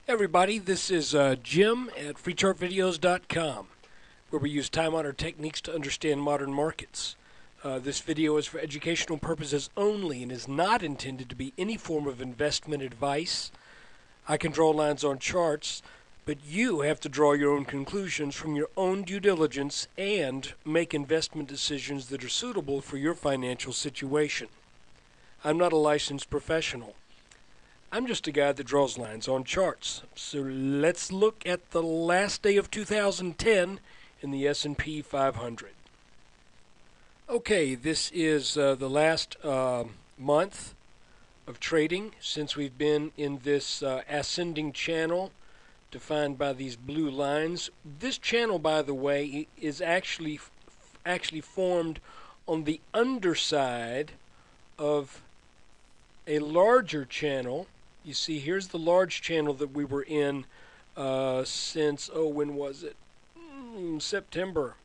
Everybody, this is Jim at FreeChartVideos.com, where we use time-honored techniques to understand modern markets. This video is for educational purposes only and is not intended to be any form of investment advice. I can draw lines on charts, but you have to draw your own conclusions from your own due diligence and make investment decisions that are suitable for your financial situation. I'm not a licensed professional. I'm just a guy that draws lines on charts. So let's look at the last day of 2010 in the S&P 500. Okay, this is the last month of trading since we've been in this ascending channel defined by these blue lines. This channel, by the way, is actually formed on the underside of a larger channel. You see, here's the large channel that we were in since, when was it? September.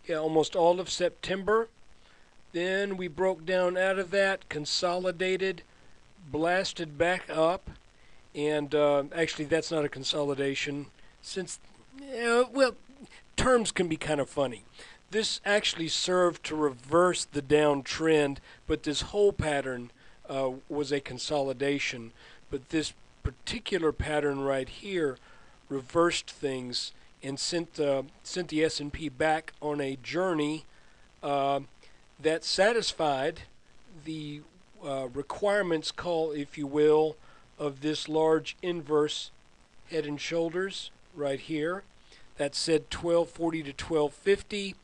Yeah, almost all of September. Then we broke down out of that, consolidated, blasted back up, and actually that's not a consolidation since, terms can be kind of funny. This actually served to reverse the downtrend, but this whole pattern was a consolidation, but this particular pattern right here reversed things and sent the S&P back on a journey that satisfied the requirements, if you will, of this large inverse head and shoulders right here. That said 1240 to 1250.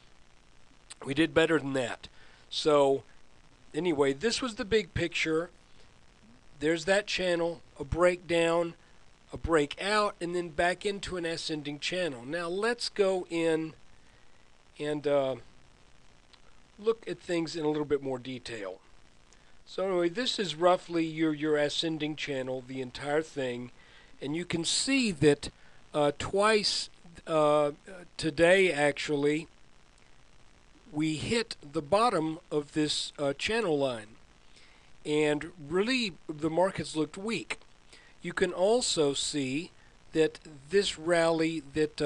We did better than that. So anyway, this was the big picture. There's that channel, a breakdown, a breakout, and then back into an ascending channel. Now let's go in and look at things in a little bit more detail. So anyway, this is roughly your ascending channel, the entire thing, and you can see that twice today actually we hit the bottom of this channel line, and really the markets looked weak. You can also see that this rally that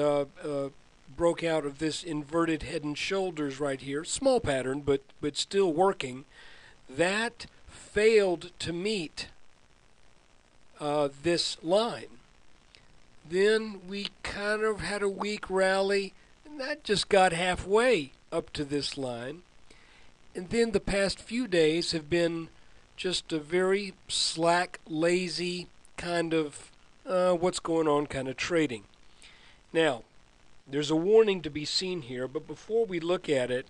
broke out of this inverted head and shoulders right here, small pattern but still working, that failed to meet this line. Then we kind of had a weak rally, and that just got halfway up to this line. And then the past few days have been just a very slack, lazy kind of what's going on kind of trading. Now, there's a warning to be seen here, but before we look at it,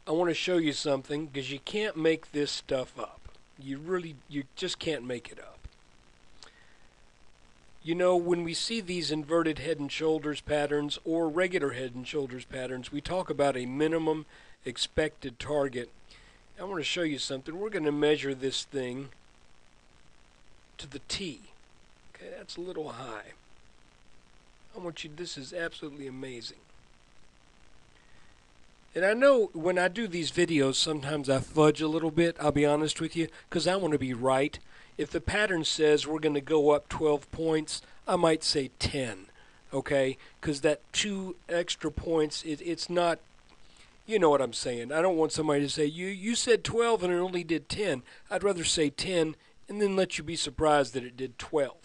I want to show you something, because you can't make this stuff up. You just can't make it up. You know, when we see these inverted head and shoulders patterns or regular head and shoulders patterns, we talk about a minimum expected target. I want to show you something. We're going to measure this thing to the T. Okay, that's a little high. This is absolutely amazing. And I know when I do these videos, sometimes I fudge a little bit, I'll be honest with you, because I want to be right. If the pattern says we're going to go up 12 points, I might say 10, okay? Because that 2 extra points, it's not, you know what I'm saying. I don't want somebody to say, you said 12 and it only did 10. I'd rather say 10 and then let you be surprised that it did 12.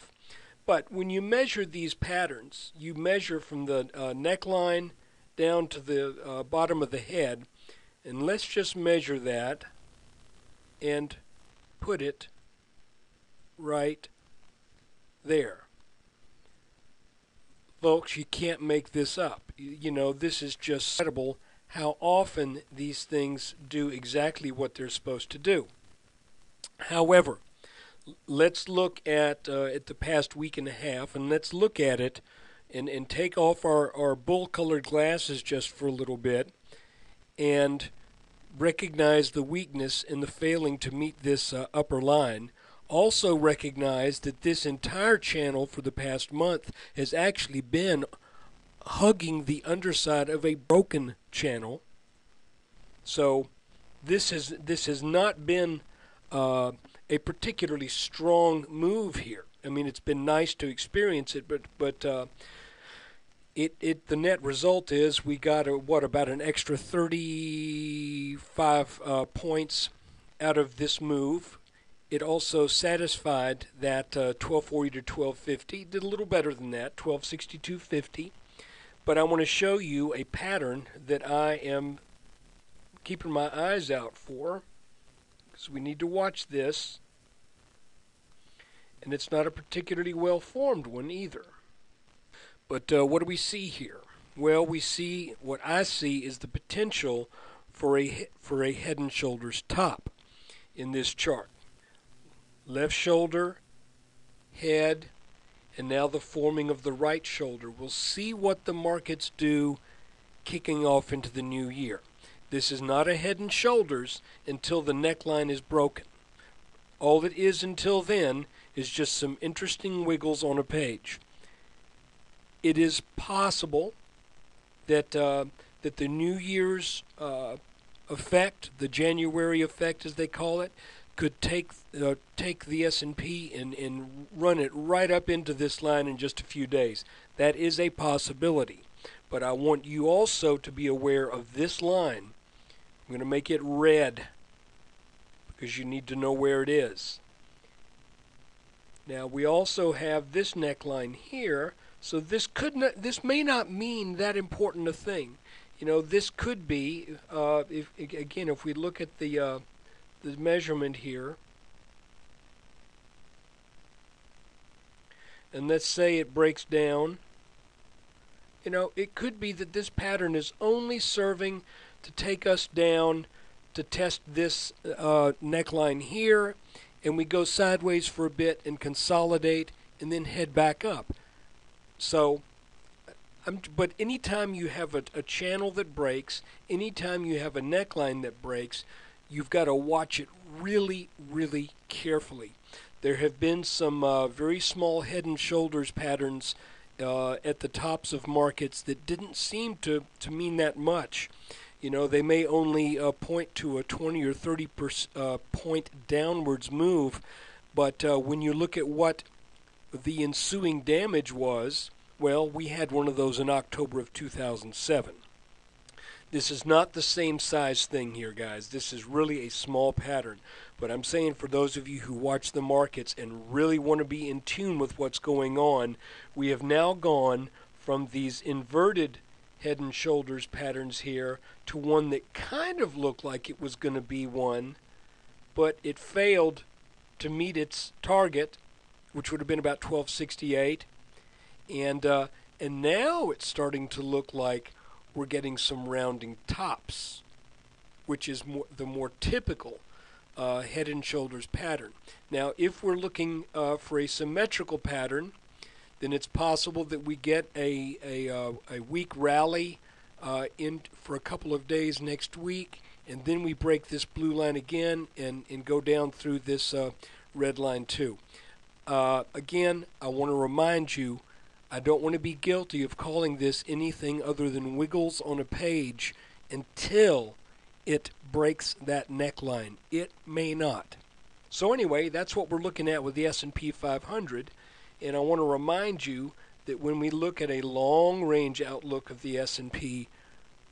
But when you measure these patterns, you measure from the neckline down to the bottom of the head, and let's just measure that and put it right there. Folks, you can't make this up. You know, this is just incredible how often these things do exactly what they're supposed to do. However, let's look at the past week and a half, and let's look at it and take off our bull-colored glasses just for a little bit and recognize the weakness in the failing to meet this upper line. Also recognize that this entire channel for the past month has actually been hugging the underside of a broken channel. So this has not been a particularly strong move here. I mean, it's been nice to experience it, but the net result is we got about an extra 35 points out of this move. It also satisfied that 1240 to 1250. Did a little better than that, 1262.50. But I want to show you a pattern that I am keeping my eyes out for, because we need to watch this. And it's not a particularly well-formed one either. But what do we see here? Well, what I see is the potential for a head and shoulders top in this chart. Left shoulder, head, and now the forming of the right shoulder. We'll see what the markets do kicking off into the new year. This is not a head and shoulders until the neckline is broken. All it is until then is just some interesting wiggles on a page. It is possible that that the New Year's effect, the January effect as they call it, could take the S&P and run it right up into this line in just a few days. That is a possibility. But I want you also to be aware of this line. I'm going to make it red because you need to know where it is. Now we also have this neckline here, so this may not mean that important a thing. You know, this could be if we look at the measurement here, and let's say it breaks down. You know, it could be that this pattern is only serving to take us down to test this neckline here, and we go sideways for a bit and consolidate and then head back up. So, but anytime you have a channel that breaks, anytime you have a neckline that breaks, you've got to watch it really, really carefully. There have been some very small head and shoulders patterns at the tops of markets that didn't seem to mean that much. You know, they may only point to a 20 or 30 point downwards move, but when you look at what the ensuing damage was, well, we had one of those in October of 2007. This is not the same size thing here, guys. This is really a small pattern. But I'm saying for those of you who watch the markets and really want to be in tune with what's going on, we have now gone from these inverted head and shoulders patterns here to one that kind of looked like it was going to be one, but it failed to meet its target, which would have been about 1268. And now it's starting to look like we're getting some rounding tops, which is the more typical head and shoulders pattern. Now, if we're looking for a symmetrical pattern, then it's possible that we get a weak rally in for a couple of days next week, and then we break this blue line again and go down through this red line too. Again, I want to remind you, I don't want to be guilty of calling this anything other than wiggles on a page until it breaks that neckline. It may not. So anyway, that's what we're looking at with the S&P 500. And I want to remind you that when we look at a long-range outlook of the S&P,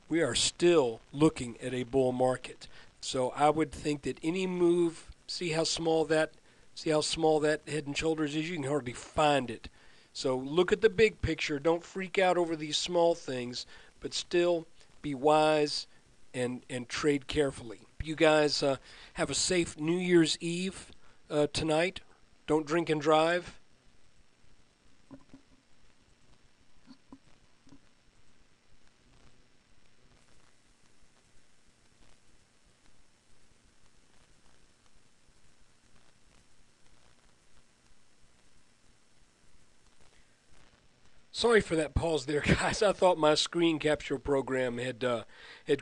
we are still looking at a bull market. So I would think that any move, see how small that head and shoulders is? You can hardly find it. So look at the big picture. Don't freak out over these small things, but still be wise and trade carefully. You guys have a safe New Year's Eve tonight. Don't drink and drive. Sorry for that pause there, guys. I thought my screen capture program had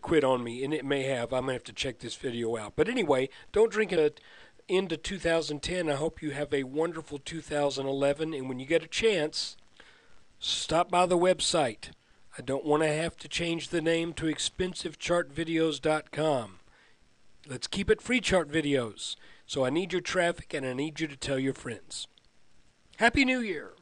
quit on me, and it may have. I'm going to have to check this video out. But anyway, don't drink it into 2010. I hope you have a wonderful 2011. And when you get a chance, stop by the website. I don't want to have to change the name to expensivechartvideos.com. Let's keep it free chart videos. So I need your traffic, and I need you to tell your friends. Happy New Year!